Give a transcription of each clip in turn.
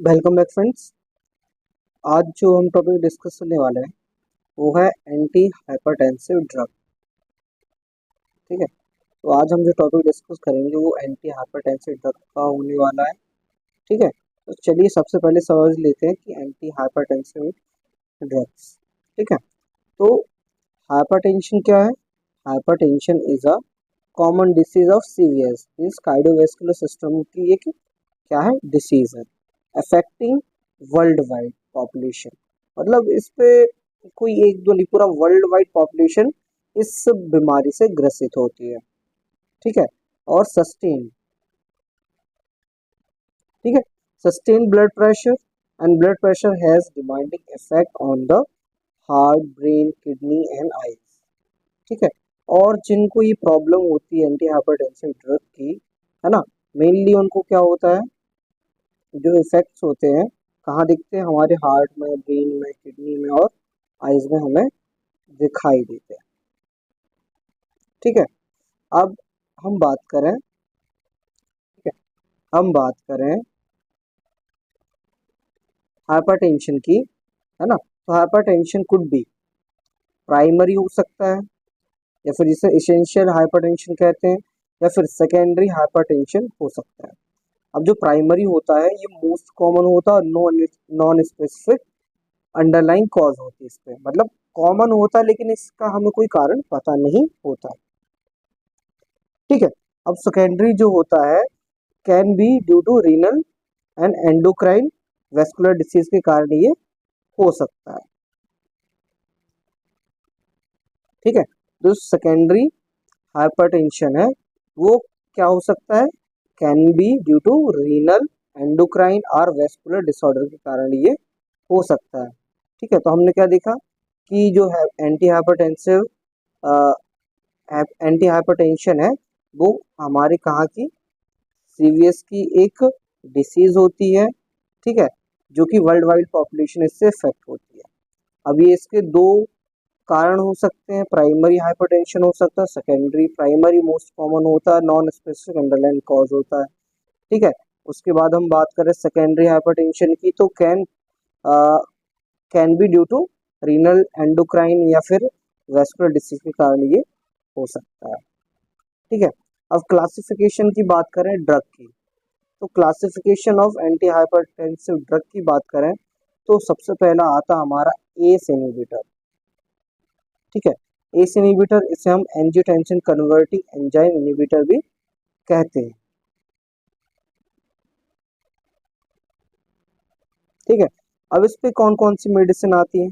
Welcome back friends. आज जो हम टॉपिक डिस्कस करने वाले हैं वो है एंटी हाइपरटेंसिव ड्रग। ठीक है, तो आज हम जो टॉपिक डिस्कस करेंगे वो एंटी हाइपरटेंसिव ड्रग का होने वाला है। ठीक है, तो चलिए सबसे पहले समझ लेते हैं कि एंटी हाइपरटेंसिव ड्रग्स। ठीक है, तो हाइपरटेंशन क्या है? Hypertension is a common disease of CVS, means cardiovascular system की एक क्या है, डिसीज है, अफेक्टिंग वर्ल्ड वाइड पॉपुलेशन। मतलब इस पे कोई एक दो नहीं, पूरा वर्ल्ड वाइड पॉपुलेशन इस बीमारी से ग्रसित होती है। ठीक है, और सस्टेन, ठीक है, sustain blood pressure and blood pressure has demanding effect on the heart, brain, kidney and eyes. ठीक है, और जिनको ये प्रॉब्लम होती है एंटी हाइपरटेंसिव ड्रग की, है ना, मेनली उनको क्या होता है, जो इफेक्ट्स होते हैं कहाँ दिखते हैं, हमारे हार्ट में, ब्रेन में, किडनी में और आइज में हमें दिखाई देते हैं। ठीक है, अब हम बात करें, ठीक है, हम बात करें हाइपरटेंशन की, है ना, तो हाइपरटेंशन कुड बी प्राइमरी हो सकता है, या फिर जिसे इसेंशियल हाइपरटेंशन कहते हैं, या फिर सेकेंडरी हाइपरटेंशन हो सकता है। अब जो प्राइमरी होता है ये मोस्ट कॉमन होता है, non non specific underline cause होती है इस पे, मतलब कॉमन होता है लेकिन इसका हमें कोई कारण पता नहीं होता। ठीक है, अब सेकेंडरी जो होता है can be due to renal and endocrine vascular disease के कारण ये हो सकता है। ठीक है, जो सेकेंडरी हाइपरटेंशन है वो क्या हो सकता है, can be due to renal, endocrine और वेस्कुलर डिसऑर्डर के कारण ये हो सकता है। ठीक है, तो हमने क्या देखा कि जो है एंटी हाइपरटेंसिव एंटी हाइपरटेंशन है वो हमारे कहाँ की, सीवीएस की एक डिसीज होती है। ठीक है, जो कि वर्ल्ड वाइड पॉपुलेशन इससे इफेक्ट होती है। अब ये इसके दो कारण हो सकते हैं, प्राइमरी हाइपरटेंशन हो सकता है, सेकेंडरी। प्राइमरी मोस्ट कॉमन होता है, नॉन स्पेसिफिक अंडरलाइन कॉज होता है। ठीक है, उसके बाद हम बात करें सेकेंडरी हाइपरटेंशन की, तो can be due to renal, endocrine या फिर वेस्कुलर डिसीज के कारण ये हो सकता है। ठीक है, अब क्लासिफिकेशन की बात करें ड्रग की, तो classification of anti hypertensive drug की बात करें तो सबसे पहला आता हमारा एस इनहिबिटर। ठीक है, एस इनहिबिटर, इसे हम एंजियोटेंसिन कन्वर्टिंग एंजाइम इनहिबिटर भी कहते हैं। ठीक है, अब इस पे कौन कौन सी मेडिसिन आती है,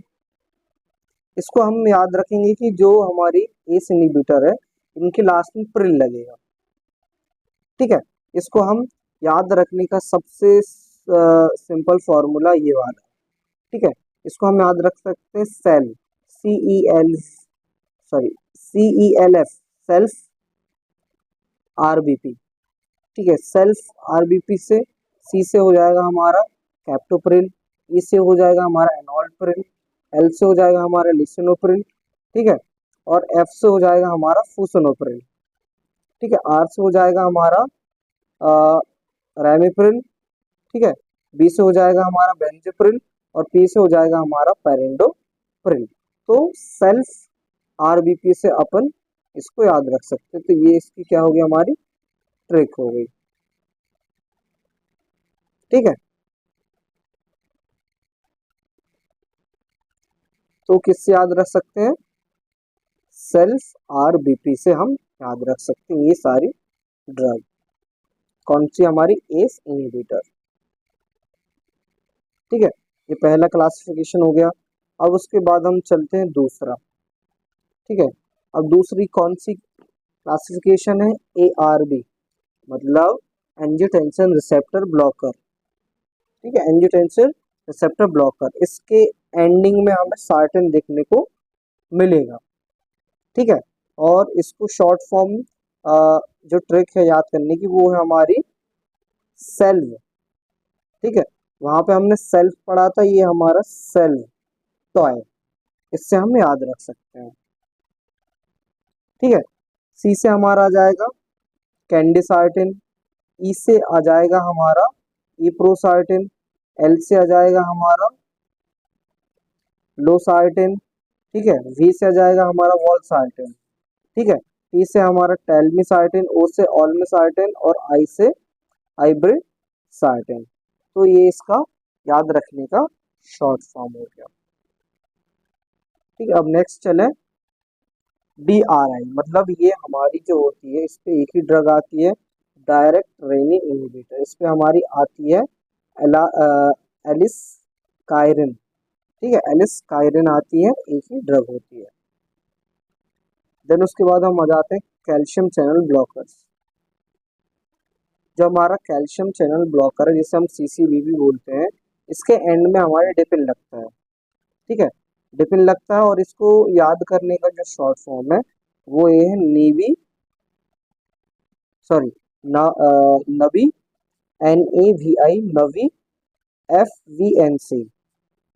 इसको हम याद रखेंगे कि जो हमारी एस इनहिबिटर है इनके लास्ट में प्रिल लगेगा। ठीक है, इसको हम याद रखने का सबसे सिंपल फॉर्मूला ये वाला है। ठीक है, इसको हम याद रख सकते हैं cell, CEL, sorry, CELF, self RBP। ठीक है, सेल्फ RBP से सी से हो जाएगा हमारा कैप्टोप्रिल, ई से हो जाएगा हमारा एनॉल्प्रिल, एल से हो जाएगा हमारा लिसिनोप्रिल। ठीक है, और एफ से हो जाएगा हमारा फूसोनोप्रिल। ठीक है, आर से हो जाएगा हमारा रैमिप्रिल। ठीक है, बी से हो जाएगा हमारा बेंजोप्रिल, और पी से हो जाएगा हमारा पेरेंडोप्रिल। तो सेल्फ RBP से अपन इसको याद रख सकते हैं, तो ये इसकी क्या होगी, हमारी ट्रिक हो गई। ठीक है, तो किससे याद रख सकते हैं, सेल्फ RBP से हम याद रख सकते हैं ये सारी ड्रग। कौन सी, हमारी एस इनहिबिटर। ठीक है, ये पहला क्लासिफिकेशन हो गया। अब उसके बाद हम चलते हैं दूसरा। ठीक है, अब दूसरी कौन सी क्लासिफिकेशन है, ARB, मतलब एंजियोटेंसिन रिसेप्टर ब्लॉकर। ठीक है, एंजियोटेंसिन रिसेप्टर ब्लॉकर, इसके एंडिंग में हमें सार्टेन देखने को मिलेगा। ठीक है, और इसको शॉर्ट फॉर्म जो ट्रिक है याद करने की वो है हमारी सेल्व। ठीक है, वहां पे हमने सेल्फ पढ़ा था, ये हमारा सेल्व टॉय, इससे हम याद रख सकते हैं। ठीक है, सी से हमारा आ जाएगा कैंडिसार्टिन, ई से आ जाएगा हमारा इप्रोसार्टिन, एल से आ जाएगा हमारा लोसार्टेन, ठीक है। वी से आ जाएगा हमारा वॉलसार्टेन, ठीक है। टी से हमारा टेलमिसार्टेन, ओ से ऑलमिसार्टेन और आई से आइब्रिसार्टेन। तो ये इसका याद रखने का शॉर्ट फॉर्म हो गया, ठीक है। अब नेक्स्ट चले, डी आर आई, मतलब ये हमारी जो होती है इस पे एक ही ड्रग आती है, डायरेक्ट रेनिंग इनहिबिटर। इस पे हमारी आती है एलिस कायरिन, ठीक है। एलिस कायरिन आती है, एक ही ड्रग होती है। देन उसके बाद हम आ जाते हैं कैल्शियम चैनल ब्लॉकर्स। जो हमारा कैल्शियम चैनल ब्लॉकर है, जिसे हम सीसीबीबी बोलते हैं, इसके एंड में हमारे डिपिन लगता है, ठीक है। डिपिन लगता है और इसको याद करने का जो शॉर्ट फॉर्म है वो ये है नीवी, सॉरी नवी, NAVI, नवी, FVNC,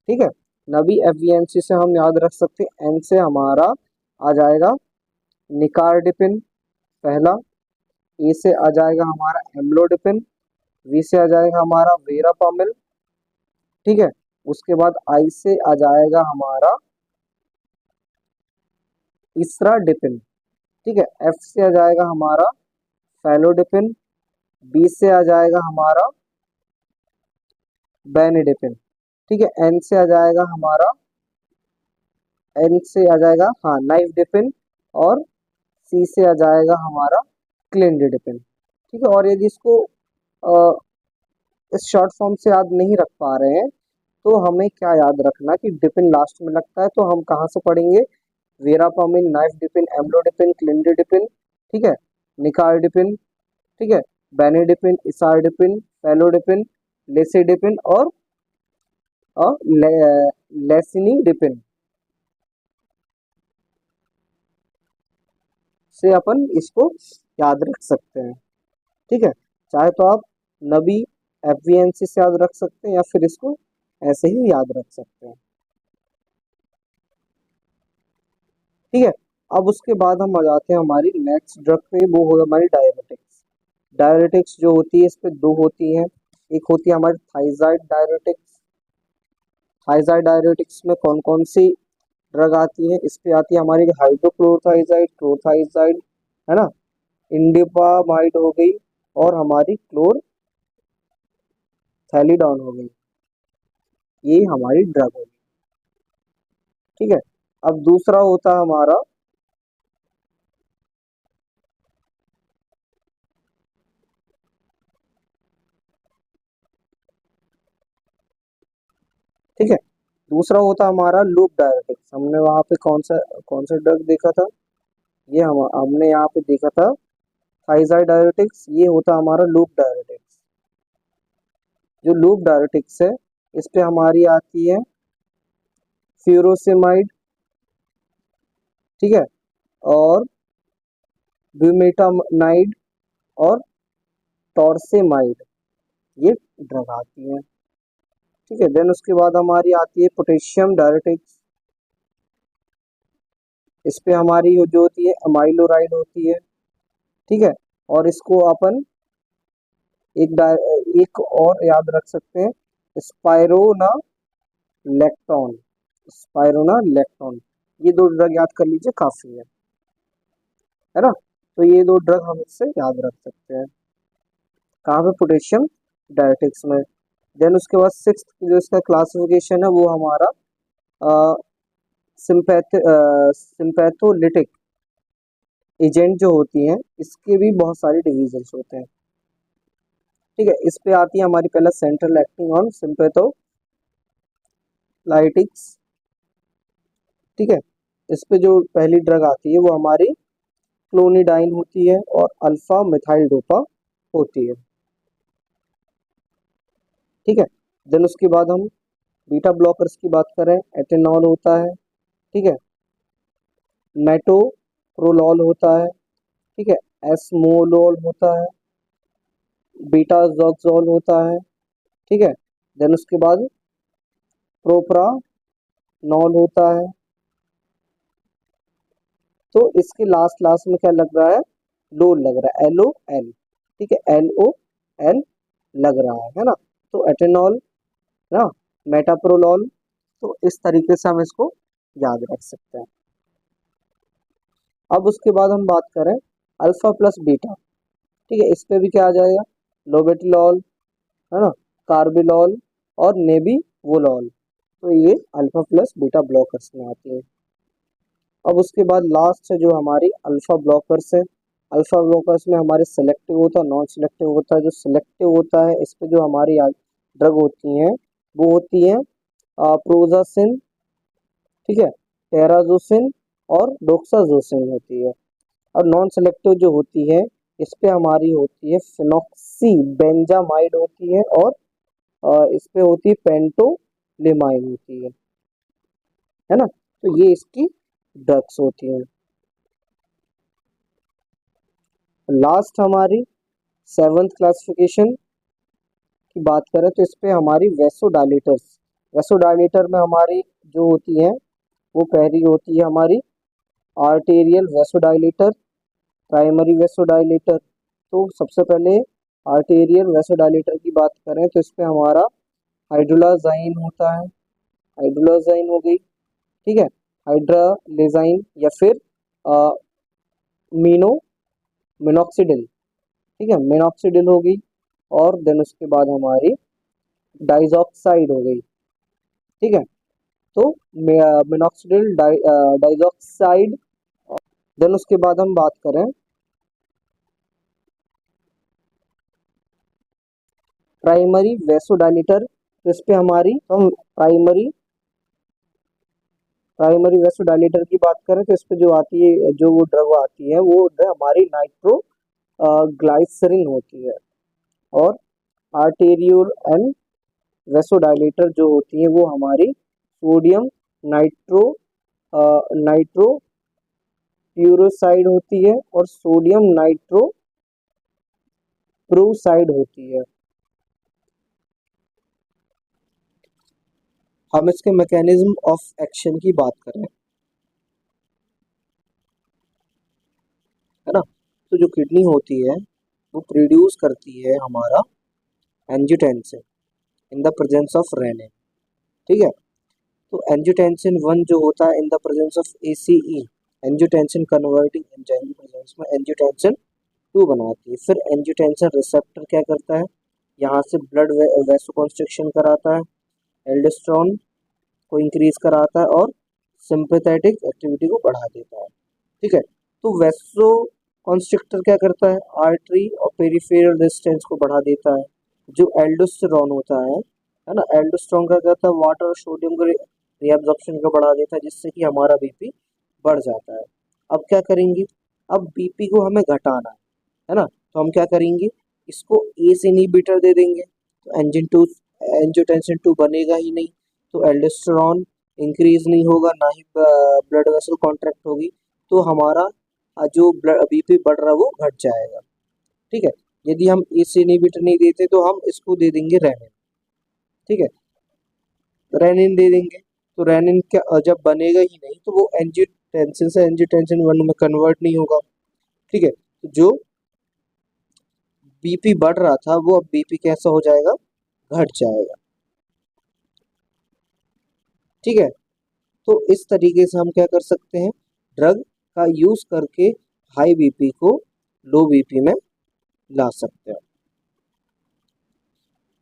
ठीक है। नवी FVNC से हम याद रख सकते हैं। एन से हमारा आ जाएगा निकार्डिपिन पहला, ए से आ जाएगा हमारा एम्लोडिपिन, वी से आ जाएगा हमारा वेरापामिल, ठीक है। उसके बाद आई से आ जाएगा हमारा इसराडिपिन, ठीक है। एफ से आ जाएगा हमारा फैलोडिपिन, बी से आ जाएगा हमारा बेनिडिपिन, ठीक है। एन से आ जाएगा हमारा, एन से आ जाएगा हाँ नाइफ डिपिन, और सी से आ जाएगा हमारा क्लिंडिडिपिन, ठीक है। और यदि इसको अ, इस शॉर्ट फॉर्म से याद नहीं रख पा रहे हैं तो हमें क्या याद रखना कि डिपिन लास्ट में लगता है, तो हम कहाँ से पढ़ेंगे, वेरापामिन, नाइफ डिपिन, एम्लोडिपिन, क्लिंडिडिपिन, ठीक है, निकार्डिपिन, ठीक है, बेनिडिपिन, इसार्डिपिन, फैलोडिपिन, लेसिडिपिन और लेसिनिडिपिन से अपन इसको याद रख सकते हैं, ठीक है। चाहे तो आप नबी FVNC से याद रख सकते हैं या फिर इसको ऐसे ही याद रख सकते हैं, ठीक है। अब उसके बाद हम आ जाते हैं हमारी नेक्स्ट ड्रग पे, वो होगा हमारी डायरेटिक्स। डायरेटिक्स जो होती है इस पे दो होती हैं, एक होती है हमारी थाइजाइड डायरेटिक्स। थाइजाइड डायरेटिक्स में कौन कौन सी ड्रग आती है, इस पे आती है हमारी हाइड्रोक्लोरोथाइजाइड, क्लोरथाइजाइड, है ना, इंडिपामाइड हो गई, और हमारी क्लोरथैलिडॉन हो गई, ये हमारी ड्रग होगी, ठीक है। अब दूसरा होता है हमारा, ठीक है, दूसरा होता है हमारा लूप डायरेटिक्स। हमने वहां पे कौन सा ड्रग देखा था, ये हमने यहाँ पे देखा था थाइजाइड डायरेटिक्स, ये होता है हमारा लूप डायरेटिक्स। जो लूप डायरेटिक्स है इस पे हमारी आती है फ्यूरोसिमाइड, ठीक है, और ब्यूमेटानाइड और टॉर्सेमाइड, ये ड्रग आती है, ठीक है। देन उसके बाद हमारी आती है पोटेशियम डायरेटिक्स। इस पे हमारी जो होती है अमाइलोराइड होती है, ठीक है। और इसको अपन एक और याद रख सकते हैं, स्पाइरोना लेक्टोन, स्पाइरोना लेक्टोन, ये दो ड्रग याद कर लीजिए, काफी है ना। तो ये दो ड्रग हम इससे याद रख सकते हैं, कहाँ पे, पोटेशियम डायरेटिक्स में। देन उसके बाद सिक्स्थ जो इसका क्लासिफिकेशन है वो हमारा सिंपैथोलिटिक एजेंट जो होती हैं इसके भी बहुत सारे डिविजन्स होते हैं, ठीक है। इस पे आती है हमारी पहला सेंट्रल एक्टिंग ऑन सिंपैथोलाइटिक्स, ठीक है। इस पे जो पहली ड्रग आती है वो हमारी क्लोनिडाइन होती है और अल्फा मिथाइल डोपा होती है, ठीक है। देन उसके बाद हम बीटा ब्लॉकर्स की बात करें, एटेनॉल होता है, ठीक है, मेटोप्रोलॉल होता है, ठीक है, एस्मोलोल होता है, बीटाजोक्सोल होता है, ठीक है। देन उसके बाद प्रोप्रानॉल होता है। तो इसके लास्ट लास्ट में क्या लग रहा है, लोल लग रहा है, LOL, ठीक है, LOL लग रहा है ना। तो एटेनॉल, ना, मेटाप्रोलॉल। तो इस तरीके से हम इसको याद रख सकते हैं। अब उसके बाद हम बात करें अल्फा प्लस बीटा, ठीक है, इस पे भी क्या आ जाएगा, लोबेटिलॉल, है ना, कार्बिलॉल और नेबीवोलॉल। तो ये अल्फा प्लस बीटा ब्लॉकर्स में आती है। अब उसके बाद लास्ट है जो हमारी अल्फा ब्लॉकर्स है। अल्फा ब्लॉकर्स में हमारे सेलेक्टिव होता है, नॉन सेलेक्टिव होता है। जो सेलेक्टिव होता है इस पे जो हमारी ड्रग होती हैं वो होती है प्रोजासिन, ठीक है, टेराजोसिन और डोक्साजोसिन होती है। और नॉन सेलेक्टिव जो होती है इस पे हमारी होती है फिनॉक्सी बेंजामाइड होती है, और इस पे होती है पेंटोलिमाइन होती है ना। तो ये इसकी ड्रग्स होती हैं। लास्ट हमारी सेवंथ क्लासिफिकेशन की बात करें तो इस पे हमारी वेसोडाइलेटर्स, वेसोडाइलेटर में हमारी जो होती है वो पहली होती है हमारी आर्टेरियल वेसोडाइलेटर, प्राइमरी वेसोडाइलेटर। तो सबसे पहले आर्टेरियल वेसोडाइलेटर की बात करें तो इस पे हमारा हाइड्रोलाजाइन होता है, हाइड्रोलाजाइन हो गई, ठीक है, हाइड्रालेजाइन या फिर मीनो मिनॉक्सिडिल, ठीक है, मिनॉक्सिडिल हो गई। और देन उसके बाद हमारी डाइजॉक्साइड हो गई, ठीक है। तो मिनॉक्सिडिल डाइजॉक्साइड। देन उसके बाद हम बात करें प्राइमरी वेसोडाइलेटर, तो इस पे हमारी हम प्राइमरी वेसोडाइलेटर की बात करें तो इस पे जो आती है, जो वो ड्रग आती है वो हमारी नाइट्रो ग्लाइसरीन होती है। और आर्टेरियल एंड वेसोडाइलेटर जो होती है वो हमारी सोडियम नाइट्रो नाइट्रो प्यूरोसाइड होती है और सोडियम नाइट्रो प्रोसाइड होती है। हम इसके मैकेनिज्म ऑफ एक्शन की बात करें, है ना, तो जो किडनी होती है वो प्रोड्यूस करती है हमारा angiotensin in the presence of renin, ठीक है। तो एंजियोटेंसिन 1 जो होता है in the presence of ACE, angiotensin converting enzyme की प्रेजेंस में एंजियोटेंसिन 2 बनाती है। फिर एंजियोटेंसिन रिसेप्टर क्या करता है, यहाँ से ब्लड वैसोकंस्ट्रिक्शन कराता है, एल्डोस्टेरोन को इंक्रीज कराता है और सिंपैथेटिक एक्टिविटी को बढ़ा देता है, ठीक है। तो वैसो कॉन्स्ट्रिक्टर क्या करता है, आर्टरी और पेरिफेरल रेजिस्टेंस को बढ़ा देता है। जो एल्डोस्टेरोन होता है ना, एल्डोस्टेरोन क्या करता है, वाटर और सोडियम को रीअब्जॉर्प्शन को बढ़ा देता है, जिससे कि हमारा बीपी बढ़ जाता है। अब क्या करेंगे, अब बीपी को हमें घटाना है ना, तो हम क्या करेंगे, इसको एस इनहिबिटर दे देंगे, तो एंजियोटेंसिन 2 बनेगा ही नहीं, तो एल्डोस्टेरोन इंक्रीज नहीं होगा, ना ही ब्लड वेसल कॉन्ट्रैक्ट होगी, तो हमारा जो बीपी बढ़ रहा है वो घट जाएगा, ठीक है। यदि हम एस इनहिबिटर नहीं देते तो हम इसको दे देंगे रेनिन, ठीक है, रेनिन दे देंगे। तो रेनिन क्या जब बनेगा ही नहीं तो वो एंजियोटेंसिन से एंजियोटेंसिन 1 में कन्वर्ट नहीं होगा, ठीक है। तो जो बीपी बढ़ रहा था वो अब बीपी कैसा हो जाएगा, घट जाएगा, ठीक है। तो इस तरीके से हम क्या कर सकते हैं, ड्रग का यूज करके हाई बीपी को लो बीपी में ला सकते हैं,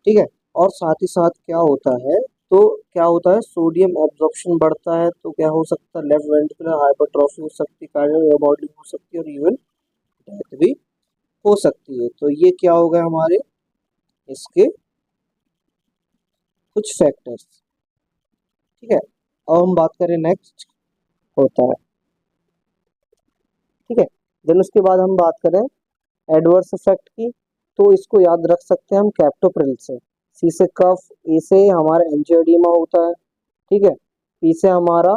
ठीक है। और साथ ही साथ क्या होता है, तो क्या होता है, सोडियम एब्जॉर्प्शन बढ़ता है तो क्या हो सकता है, लेफ्ट वेंट्रिकुलर हाइपरट्रॉफी हो सकती है, कार्डियक रिमॉडलिंग हो सकती है और इवन डेथ भी हो सकती है। तो ये क्या हो गए हमारे इसके कुछ फैक्टर्स, ठीक है। अब हम बात करें नेक्स्ट होता है, ठीक है। देन उसके बाद हम बात करें एडवर्स इफेक्ट की, तो इसको याद रख सकते हैं हम कैप्टोप्रिल से। सी से कफ, ए से हमारा एंजियोडीमा होता है, ठीक है, पी से हमारा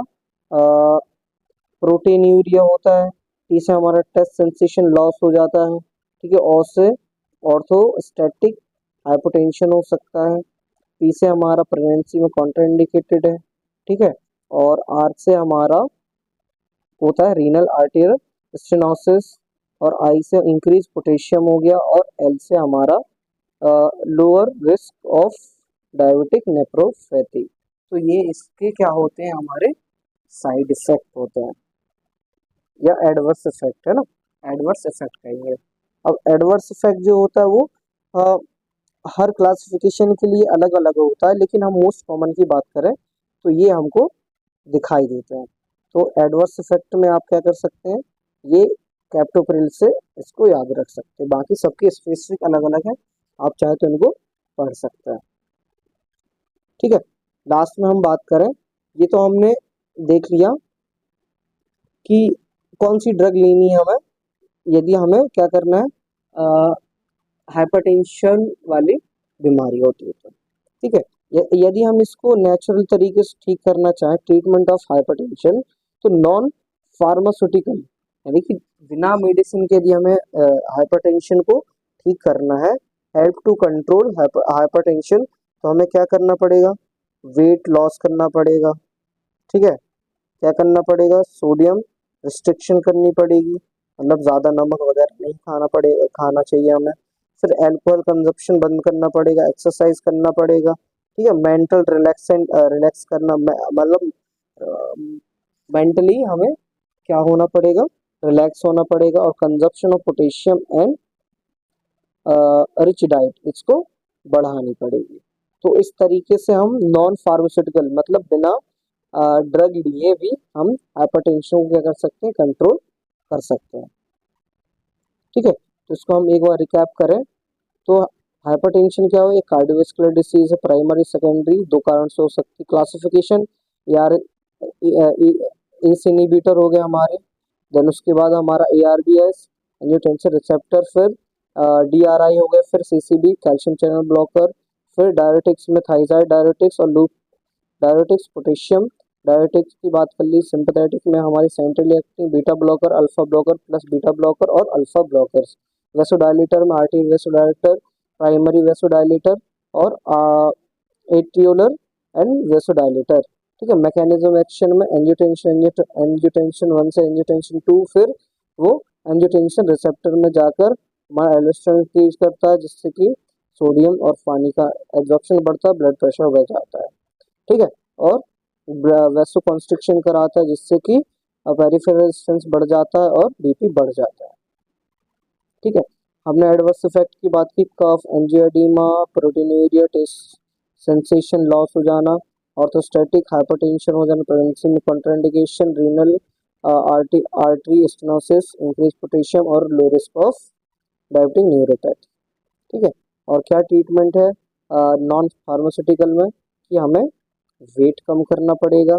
प्रोटीन यूरिया होता है, टी से हमारा टेस्ट सेंसेशन लॉस हो जाता है, ठीक है, और से ऑर्थोस्टैटिक हाइपोटेंशन हो सकता है, पी से हमारा प्रेगनेंसी में कॉन्ट्राइंडिकेटेड है, ठीक है, और आर से हमारा होता है रीनल आर्टेरियल स्टेनोसिस, और आई से इंक्रीज पोटेशियम हो गया, और एल से हमारा lower risk of diabetic nephropathy. तो ये इसके क्या होते हैं, हमारे साइड इफेक्ट होते हैं या एडवर्स इफेक्ट, है ना, एडवर्स इफेक्ट कहेंगे। अब एडवर्स इफेक्ट जो होता है वो अ, हर क्लासिफिकेशन के लिए अलग अलग होता है, लेकिन हम मोस्ट कॉमन की बात करें तो ये हमको दिखाई देते हैं। तो एडवर्स इफेक्ट में आप क्या कर सकते हैं, ये कैप्टोप्रिल से इसको याद रख सकते हैं, बाकी सबके स्पेसिफिक अलग अलग है, आप चाहे तो इनको पढ़ सकते हैं। ठीक है, लास्ट में हम बात करें, ये तो हमने देख लिया कि कौन सी ड्रग लेनी है हमें यदि हमें क्या करना है, हाइपरटेंशन वाली बीमारी होती है तो। ठीक है, यदि हम इसको नेचुरल तरीके से ठीक करना चाहें, ट्रीटमेंट ऑफ हाइपरटेंशन, तो नॉन फार्मास्यूटिकल यानी कि बिना मेडिसिन के यदि हमें हाइपरटेंशन को ठीक करना है, हेल्प टू कंट्रोल हाइपरटेंशन, तो हमें क्या करना पड़ेगा, वेट लॉस करना पड़ेगा। ठीक है, क्या करना पड़ेगा, सोडियम रिस्ट्रिक्शन करनी पड़ेगी, मतलब ज़्यादा नमक वगैरह नहीं खाना चाहिए हमें। फिर अल्कोहल कंजप्शन बंद करना पड़ेगा, एक्सरसाइज करना पड़ेगा। ठीक है, मेंटल रिलैक्स करना, मतलब मेंटली हमें क्या होना पड़ेगा, रिलैक्स होना पड़ेगा। और consumption of potassium and rich diet इसको बढ़ानी पड़ेगी। तो इस तरीके से हम नॉन फार्मास्यूटिकल मतलब बिना ड्रग लिए भी हम हाइपरटेंशन को क्या कर सकते हैं, कंट्रोल कर सकते हैं। ठीक है, तो इसको हम एक बार रिकैप करें तो हाइपरटेंशन क्या हो, एक कार्डियोवैस्कुलर डिसीज है, प्राइमरी सेकेंडरी दो कारण से हो सकती। क्लासिफिकेशन यार एस इनहिबिटर हो गया हमारे, देन उसके बाद हमारा ARBS एंजियोटेंसिन रिसेप्टर, फिर DRI हो गया, फिर CCB कैल्शियम चैनल ब्लॉकर, फिर डायरेटिक्स में थाइजाइड डायरेटिक्स और लूप डायरेटिक्स, पोटेशियम डायरेटिक्स की बात कर ली। सिंपैथेटिक में हमारी centrally acting beta blocker, alpha blocker plus beta blocker और अल्फा ब्लॉकर्स। वेसोडाइलेटर में आर्टरी वेसोडाइलेटर, प्राइमरी वेसोडाइलेटर और एट्रियोलर एंड वेसोडाइलेटर। ठीक है, मैकेनिज्म एक्शन में एंजियोटेंशन 1 से एंजियोटेंशन 2, फिर वो एंजियोटेंशन रिसेप्टर में जाकर हमारा एल्डोस्टेरोन इंक्रीज करता है, जिससे कि सोडियम और पानी का एब्जॉर्प्शन बढ़ता है, ब्लड प्रेशर बढ़ जाता है। ठीक है, और वैसो कॉन्स्ट्रिक्शन कराता है, जिससे कि पेरिफेरल रेजिस्टेंस बढ़ जाता है और BP बढ़ जाता है। ठीक है, हमने एडवर्स इफेक्ट की बात की, cough, angioedema, proteinuria, taste sensation loss हो जाना, ऑर्थोस्टैटिक हाइपरटेंशन हो जाना, प्रेगनेंसी में contraindication, renal artery stenosis, increase potassium और low risk of diabetic neuropathy. ठीक है, और क्या ट्रीटमेंट है नॉन फार्मास्यूटिकल में, कि हमें वेट कम करना पड़ेगा,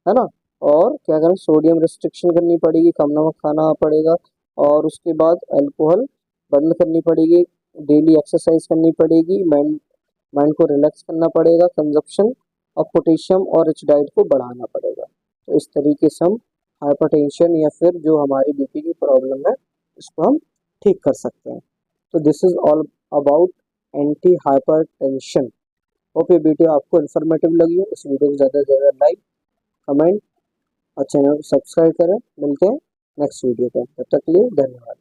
है ना, और क्या करें, सोडियम रिस्ट्रिक्शन करनी पड़ेगी, कम नमक खाना पड़ेगा, और उसके बाद अल्कोहल बंद करनी पड़ेगी, डेली एक्सरसाइज करनी पड़ेगी, माइंड को रिलैक्स करना पड़ेगा, कंजप्शन ऑफ पोटेशियम और रिच डाइट को बढ़ाना पड़ेगा। तो इस तरीके से हम हाइपरटेंशन या फिर जो हमारी BP की प्रॉब्लम है इसको हम ठीक कर सकते हैं। तो this is all about anti hypertension. Hope ये वीडियो आपको इन्फॉर्मेटिव लगी हो। इस वीडियो को ज़्यादा से ज़्यादा लाइक, कमेंट और चैनल को सब्सक्राइब करें। मिलते हैं नेक्स्ट वीडियो पर, तब तक के लिए धन्यवाद।